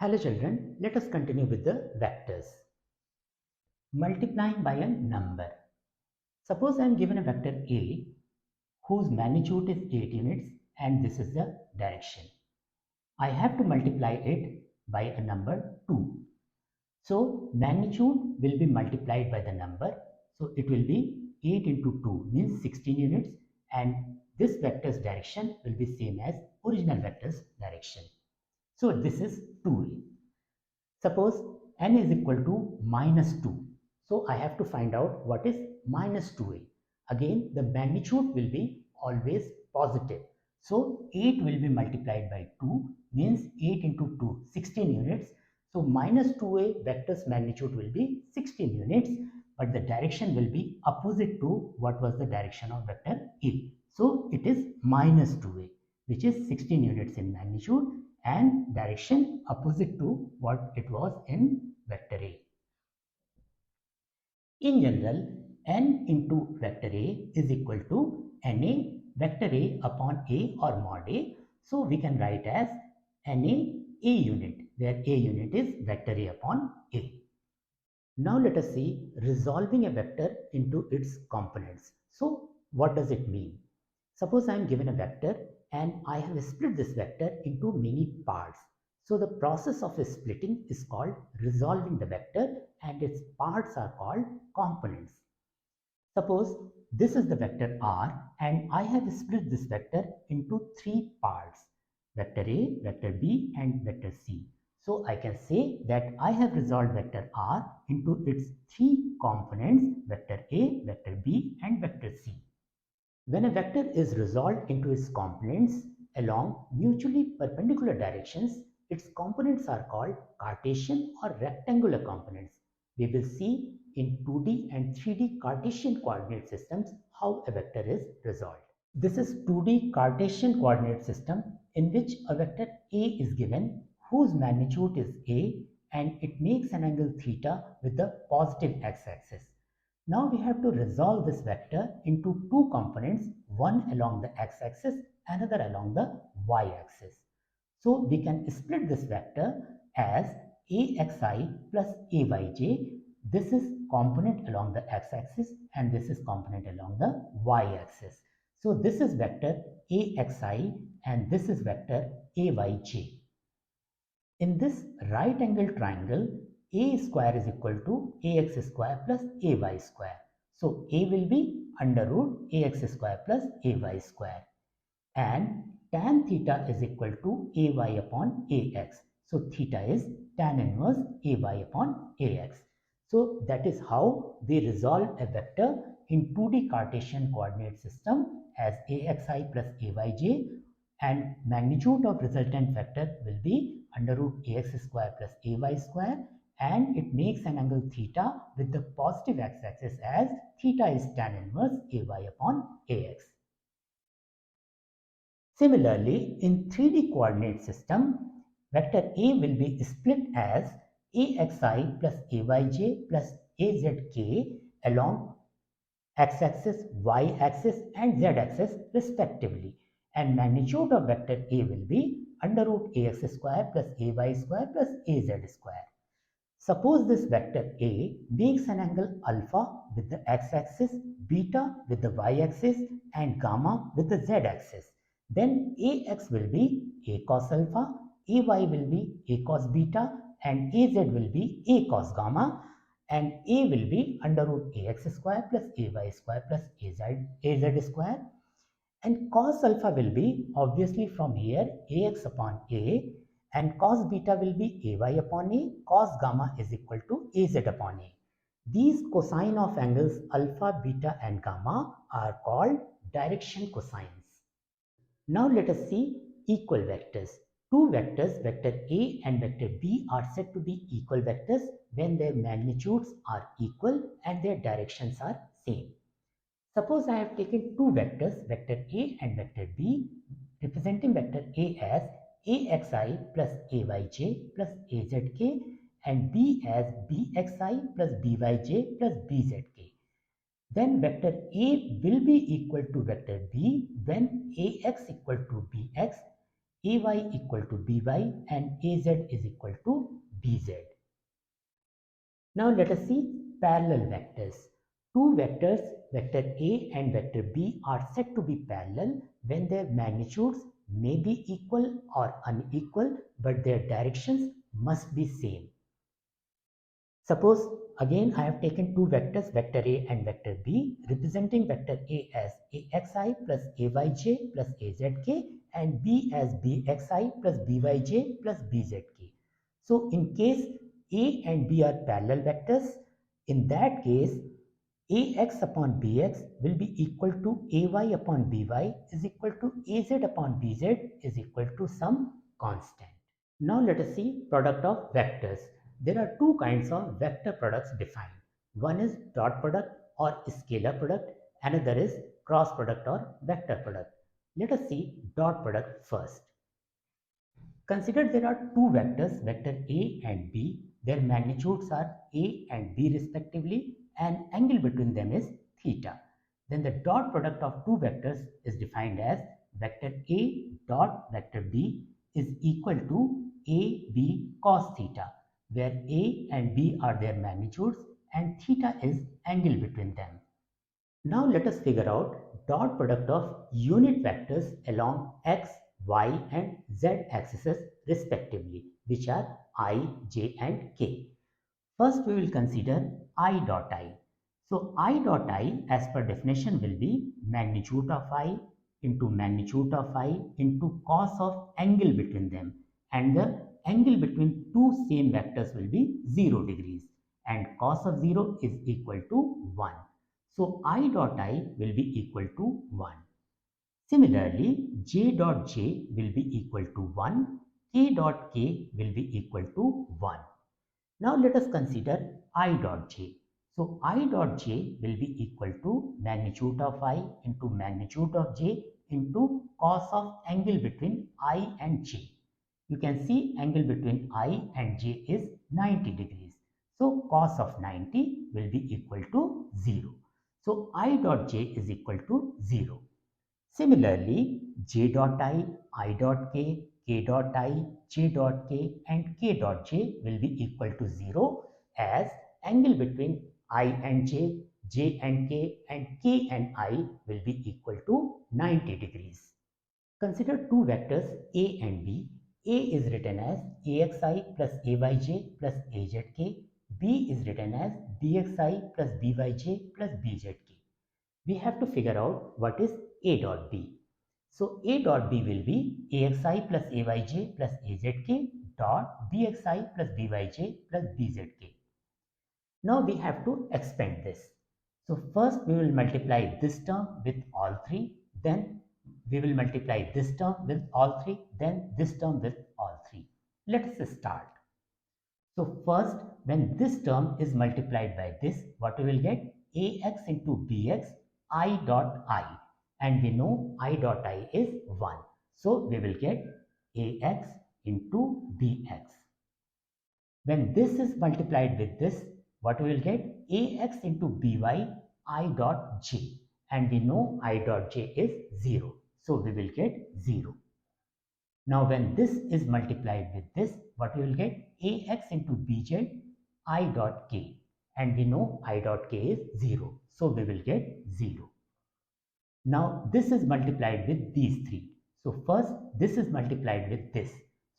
Hello children, let us continue with the vectors. Multiplying by a number. Suppose I am given a vector A whose magnitude is 8 units and this is the direction. I have to multiply it by a number 2. So magnitude will be multiplied by the number. So it will be 8 into 2 means 16 units, and this vector's direction will be same as original vector's direction. So this is 2A. Suppose n is equal to minus 2. So I have to find out what is minus 2a. Again, the magnitude will be always positive. So 8 will be multiplied by 2 means 8 into 2, 16 units. So minus 2a vector's magnitude will be 16 units, but the direction will be opposite to what was the direction of vector a. So it is minus 2a, which is 16 units in magnitude and direction opposite to what it was in vector A. In general, n into vector A is equal to Na vector A upon A or mod A. So we can write as Na A unit, where A unit is vector A upon A. Now let us see resolving a vector into its components. So what does it mean? Suppose I am given a vector and I have split this vector into many parts. So the process of splitting is called resolving the vector and its parts are called components. Suppose this is the vector R and I have split this vector into three parts, vector A, vector B and vector C. So I can say that I have resolved vector R into its three components, vector A, vector B and vector C. When a vector is resolved into its components along mutually perpendicular directions, its components are called Cartesian or rectangular components. We will see in 2D and 3D Cartesian coordinate systems how a vector is resolved. This is 2D Cartesian coordinate system in which a vector A is given whose magnitude is A and it makes an angle theta with the positive x-axis. Now we have to resolve this vector into two components, one along the x-axis, another along the y-axis. So we can split this vector as axi plus ayj. This is component along the x-axis and this is component along the y-axis. So this is vector axi and this is vector ayj. In this right angle triangle, a square is equal to ax square plus ay square. So a will be under root ax square plus ay square. And tan theta is equal to ay upon ax. So theta is tan inverse ay upon ax. So that is how we resolve a vector in 2D Cartesian coordinate system as axi plus ayj, and magnitude of resultant vector will be under root ax square plus ay square, and it makes an angle theta with the positive x-axis as theta is tan inverse ay upon ax. Similarly, in 3D coordinate system, vector A will be split as axi plus ayj plus azk along x-axis, y-axis and z-axis respectively, and magnitude of vector A will be under root ax square plus ay square plus az square. Suppose this vector A makes an angle alpha with the x-axis, beta with the y-axis and gamma with the z-axis. Then ax will be a cos alpha, ay will be a cos beta and az will be a cos gamma, and a will be under root ax square plus ay square plus az square. And cos alpha will be obviously from here ax upon a, and cos beta will be ay upon a, cos gamma is equal to az upon a. These cosine of angles alpha, beta and gamma are called direction cosines. Now let us see equal vectors. Two vectors, vector A and vector B, are said to be equal vectors when their magnitudes are equal and their directions are same. Suppose I have taken two vectors, vector A and vector B, representing vector A as axi plus ayj plus azk and B as bxi plus byj plus bzk. Then vector A will be equal to vector B when ax equal to bx, AY equal to BY and AZ is equal to BZ. Now let us see parallel vectors. Two vectors, vector A and vector B, are said to be parallel when their magnitudes may be equal or unequal, but their directions must be same. Suppose again I have taken two vectors, vector A and vector B, representing vector A as AXI plus AYJ plus AZK and B as BXI plus BYJ plus BZK. So in case A and B are parallel vectors, in that case AX upon BX will be equal to AY upon BY is equal to AZ upon BZ is equal to some constant. Now let us see product of vectors. There are two kinds of vector products defined. One is dot product or scalar product. Another is cross product or vector product. Let us see dot product first. Consider there are two vectors, vector A and B. Their magnitudes are A and B respectively, and angle between them is theta. Then the dot product of two vectors is defined as vector A dot vector B is equal to AB cos theta, where A and B are their magnitudes and theta is angle between them. Now let us figure out dot product of unit vectors along x, y and z axes respectively, which are I, j and k. First we will consider I dot I. So I dot I as per definition will be magnitude of I into magnitude of I into cos of angle between them, and the angle between two same vectors will be 0 degrees and cos of 0 is equal to 1. So I dot I will be equal to 1. Similarly, j dot j will be equal to 1, k dot k will be equal to 1. Now let us consider I dot j. So I dot j will be equal to magnitude of I into magnitude of j into cos of angle between I and j. You can see angle between I and j is 90 degrees. So cos of 90 will be equal to 0. So I dot j is equal to 0. Similarly, j dot I dot k dot I, j dot k and k dot j will be equal to 0 as angle between I and j and k and I will be equal to 90 degrees. Consider two vectors A and B. A is written as AXI plus AYJ plus AZK. B is written as BXI plus BYJ plus BZK. We have to figure out what is A dot B. So A dot B will be AXI plus AYJ plus AZK dot BXI plus BYJ plus BZK. Now we have to expand this. So first we will multiply this term with all three, then we will multiply this term with all three, then this term with all three. Let us start. So first, when this term is multiplied by this, what we will get? AX into BX I dot I, and we know I dot I is 1. So we will get AX into BX. When this is multiplied with this, what we will get? AX into BY I dot J, and we know I dot J is 0. So we will get 0. Now when this is multiplied with this, what we will get? AX into BZ I dot K, and we know I dot K is 0. So we will get 0. Now this is multiplied with these three. So first this is multiplied with this.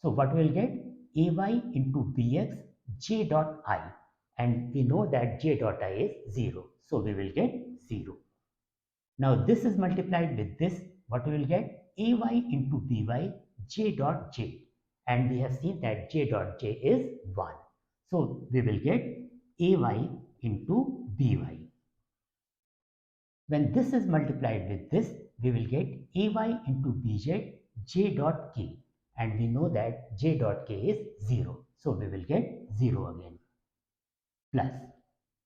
So what we will get? AY into BX J dot I, and we know that J dot I is 0. So we will get 0. Now this is multiplied with this. What we will get? AY into BY J dot J, and we have seen that J dot J is 1. So we will get AY into BY. When this is multiplied with this, we will get AY into BZ J dot K, and we know that J dot K is 0. So we will get 0 again. Plus,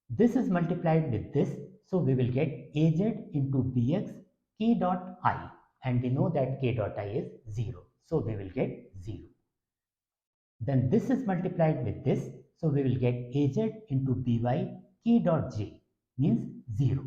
this is multiplied with this, so we will get AZ into BX K dot I, and we know that K dot I is 0. So we will get 0. Then this is multiplied with this, so we will get AZ into BY K dot J, means 0.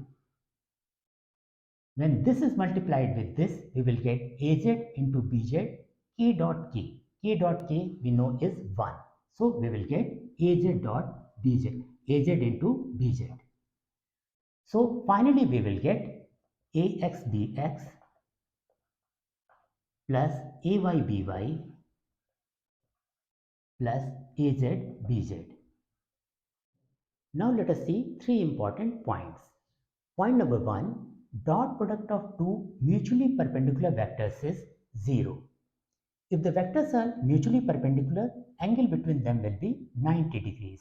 When this is multiplied with this, we will get AZ into BZ k dot k. K dot k we know is 1. So we will get az dot bz, az into bz. So finally we will get ax bx plus ay by plus az bz. Now let us see three important points. Point number 1, dot product of two mutually perpendicular vectors is 0. If the vectors are mutually perpendicular, angle between them will be 90 degrees.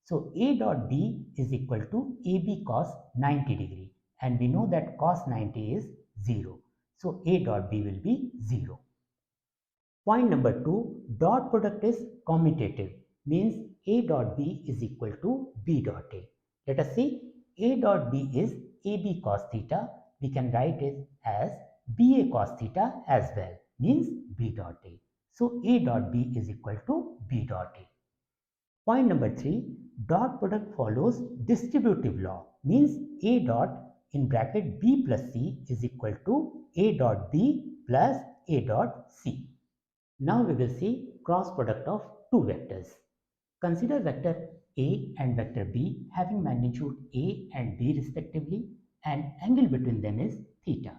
So A dot B is equal to AB cos 90 degree, and we know that cos 90 is 0. So A dot B will be 0. Point number 2, dot product is commutative, means A dot B is equal to B dot A. Let us see, A dot B is AB cos theta. We can write it as BA cos theta as well, means B dot A. So A dot B is equal to B dot A. Point number 3, dot product follows distributive law, means A dot in bracket B plus C is equal to A dot B plus A dot C. Now we will see cross product of two vectors. Consider vector A and vector B having magnitude A and B respectively, and angle between them is theta.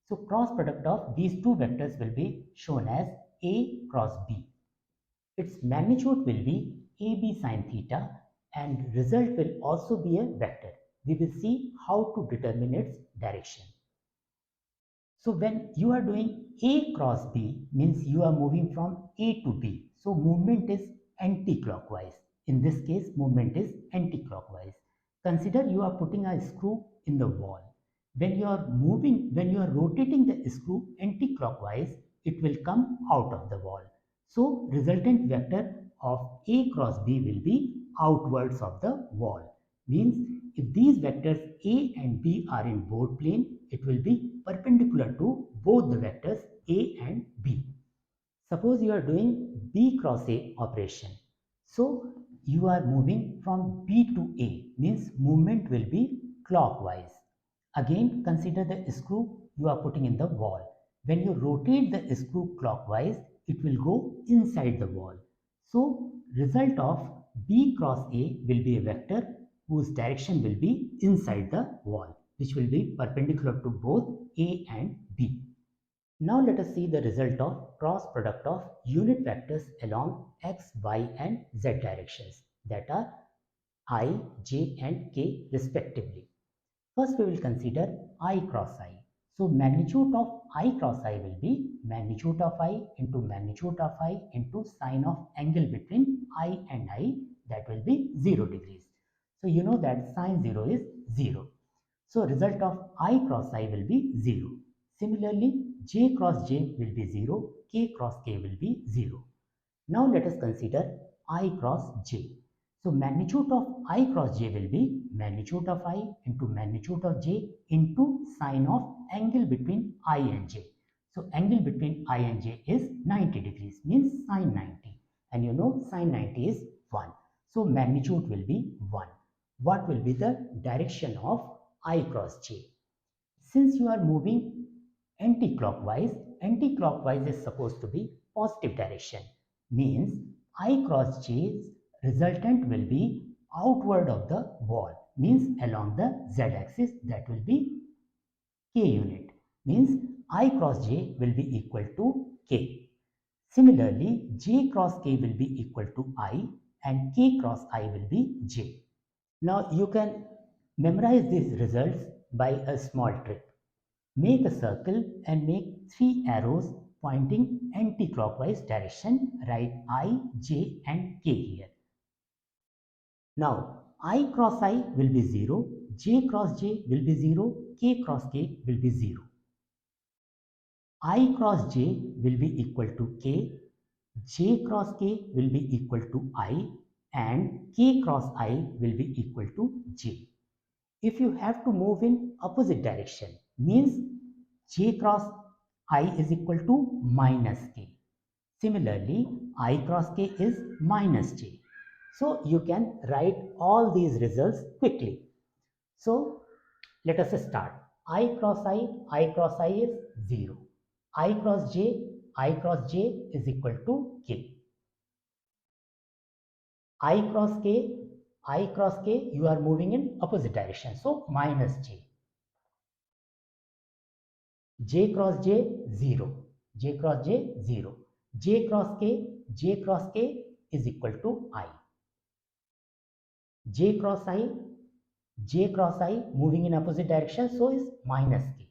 So cross product of these two vectors will be shown as A cross B. Its magnitude will be AB sin theta, and result will also be a vector. We will see how to determine its direction. So when you are doing A cross B, means you are moving from A to B. So movement is anti-clockwise. In this case, movement is anti-clockwise. Consider you are putting a screw in the wall. When you are rotating the screw anti-clockwise, it will come out of the wall. So resultant vector of A cross B will be outwards of the wall. Means if these vectors A and B are in both plane, it will be perpendicular to both the vectors A and B. Suppose you are doing B cross A operation. So you are moving from B to A, means movement will be clockwise. Again, consider the screw you are putting in the wall. When you rotate the screw clockwise, it will go inside the wall. So result of B cross A will be a vector whose direction will be inside the wall, which will be perpendicular to both A and B. Now let us see the result of cross product of unit vectors along x, y and z directions, that are I, j and k respectively. First we will consider I cross I. So magnitude of I cross I will be magnitude of I into magnitude of I into sine of angle between I and I, that will be 0 degrees. So you know that sine 0 is 0. So result of I cross I will be 0. Similarly, j cross j will be 0, k cross k will be 0. Now let us consider I cross j. So magnitude of I cross j will be magnitude of I into magnitude of j into sine of angle between I and j. So angle between I and j is 90 degrees, means sine 90. And you know sine 90 is 1. So magnitude will be 1. What will be the direction of I cross j? Since you are moving anti-clockwise, anti-clockwise is supposed to be positive direction. Means I cross j's resultant will be outward of the wall, means along the z-axis, that will be k unit. Means I cross j will be equal to k. Similarly, j cross k will be equal to I and k cross I will be j. Now you can memorize these results by a small trick. Make a circle and make 3 arrows pointing anti-clockwise direction. Write I, j and k here. Now I cross I will be 0, j cross j will be 0, k cross k will be 0. I cross j will be equal to k, j cross k will be equal to I and k cross I will be equal to j. If you have to move in opposite direction, means j cross I is equal to minus k. Similarly, I cross k is minus j. So you can write all these results quickly. So let us start. I cross I is 0. I cross j I cross j is equal to k. I cross k, you are moving in opposite direction. So minus j. J cross j, 0. J cross j, 0. J cross k is equal to I. J cross I moving in opposite direction, so is minus k.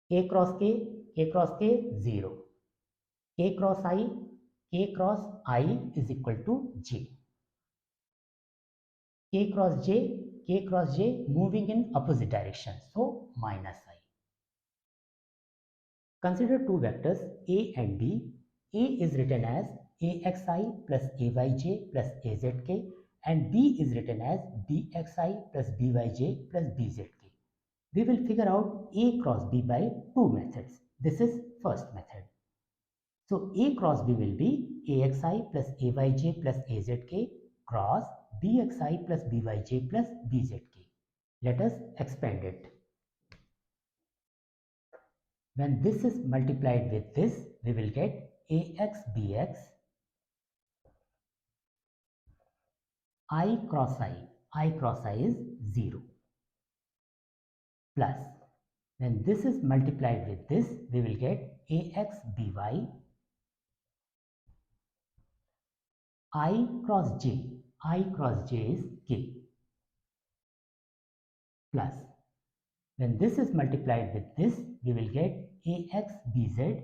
K cross k, 0. K cross I is equal to j. K cross j moving in opposite direction, so minus I. Consider two vectors A and B. A is written as AXI plus AYJ plus AZK and B is written as BXI plus BYJ plus BZK. We will figure out A cross B by two methods. This is first method. So A cross B will be AXI plus AYJ plus AZK cross BXI plus BYJ plus BZK. Let us expand it. When this is multiplied with this, we will get AX BX I cross I is 0 plus when this is multiplied with this, we will get AX BY I cross J is K plus when this is multiplied with this, we will get AX BZ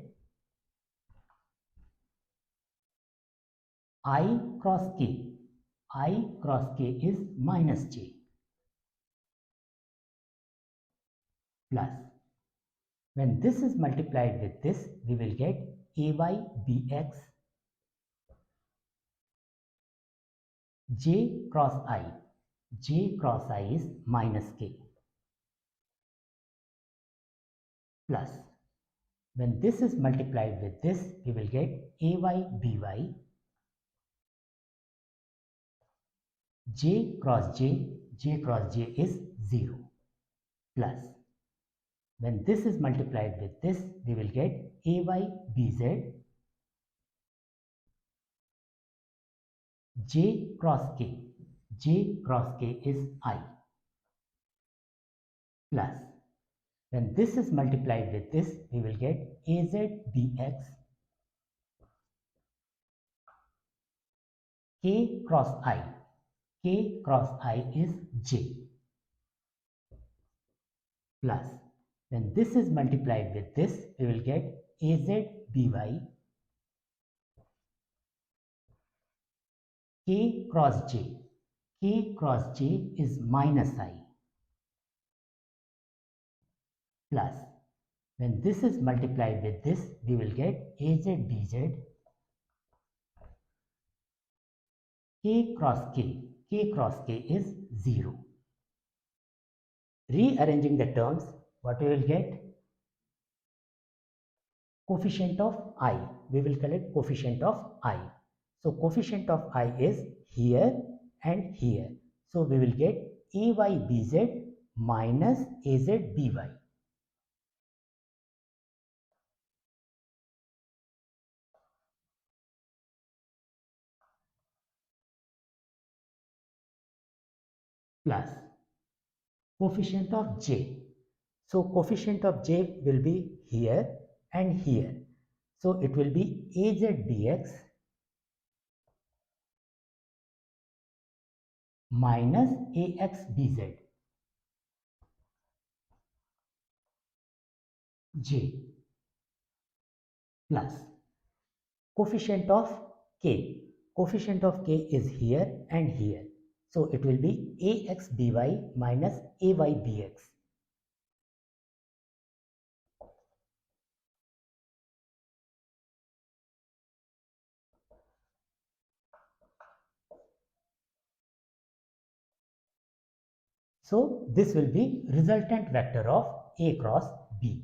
I cross K is minus J plus when this is multiplied with this, we will get AY BX J cross I is minus K plus when this is multiplied with this, we will get AY BY J cross J is 0 plus when this is multiplied with this, we will get AY BZ J cross K is I plus when this is multiplied with this, we will get AZ BX K cross I is J plus when this is multiplied with this, we will get AZ BY K cross J is minus I plus when this is multiplied with this, we will get AZ BZ K cross K is 0. Rearranging the terms, what we will get? Coefficient of I. We will collect coefficient of I. So coefficient of I is here and here. So we will get AYBZ minus AZBY. Plus coefficient of J. So coefficient of J will be here and here. So it will be AZBX minus AXBZ J plus coefficient of K. Coefficient of K is here and here. So it will be AXBY minus AYBX. So this will be resultant vector of A cross B.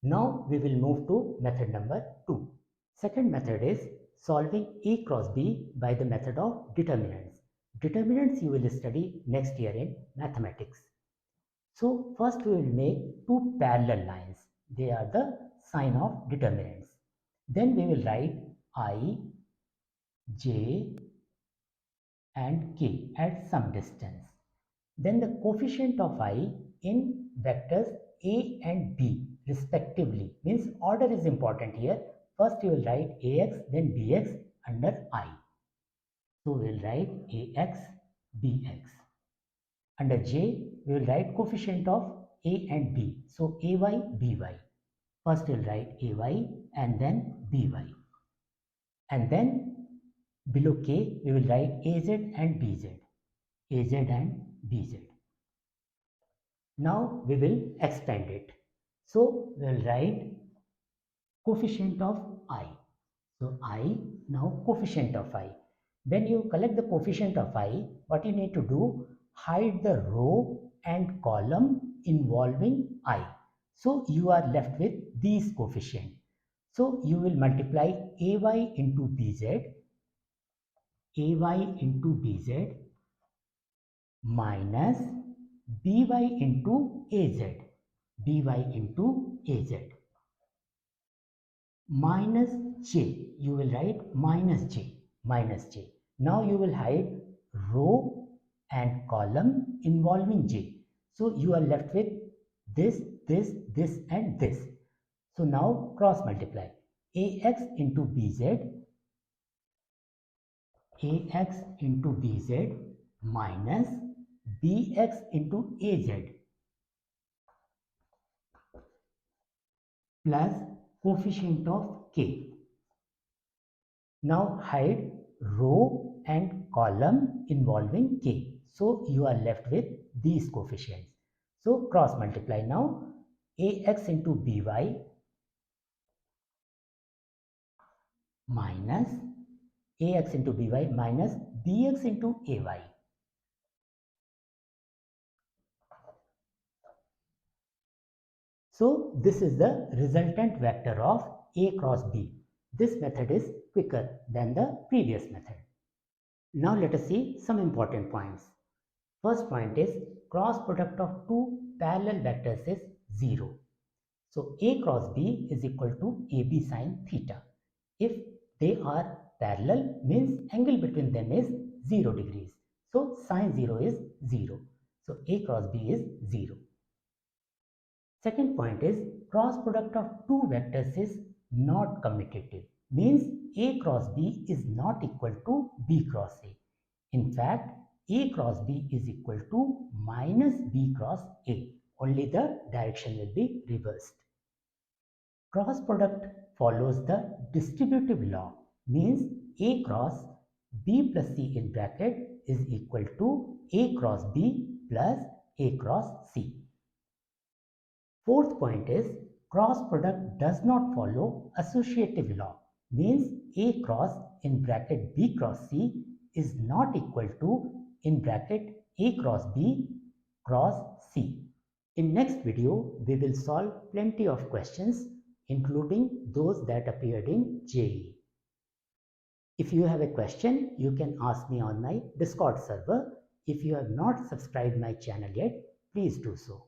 Now we will move to method number 2. Second method is solving A cross B by the method of determinants. Determinants you will study next year in mathematics. So first we will make two parallel lines. They are the sign of determinants. Then we will write I, j and k at some distance. Then the coefficient of I in vectors a and b respectively, means order is important here. First you will write ax, then bx under I. So we will write ax, bx. Under j, we will write coefficient of a and b. So ay, by. First we will write ay and then by. And then below k, we will write az and bz. Az and bz. Now we will expand it. So we will write coefficient of I. So I, now coefficient of I. When you collect the coefficient of I, what you need to do, hide the row and column involving I. So you are left with these coefficients. So you will multiply ay into bz, minus by into az, minus j, you will write minus j. Now you will hide row and column involving j. So you are left with this and this. So now cross multiply ax into bz, minus bx into az plus coefficient of k. Now hide row and column involving k. So you are left with these coefficients. So cross multiply now ax into by minus ax into by minus bx into ay. So this is the resultant vector of A cross B. This method is quicker than the previous method. Now let us see some important points. First point is cross product of two parallel vectors is 0. So A cross B is equal to AB sine theta. If they are parallel, means angle between them is 0 degrees. So sine 0 is 0. So A cross B is 0. Second point is cross product of two vectors is not commutative, means A cross B is not equal to B cross A. In fact, A cross B is equal to minus B cross A. Only the direction will be reversed. Cross product follows the distributive law, means A cross B plus C in bracket is equal to A cross B plus A cross C. Fourth point is cross product does not follow associative law, means A cross in bracket B cross C is not equal to in bracket A cross B cross C. In next video, we will solve plenty of questions including those that appeared in JEE. If you have a question, you can ask me on my Discord server. If you have not subscribed my channel yet, please do so.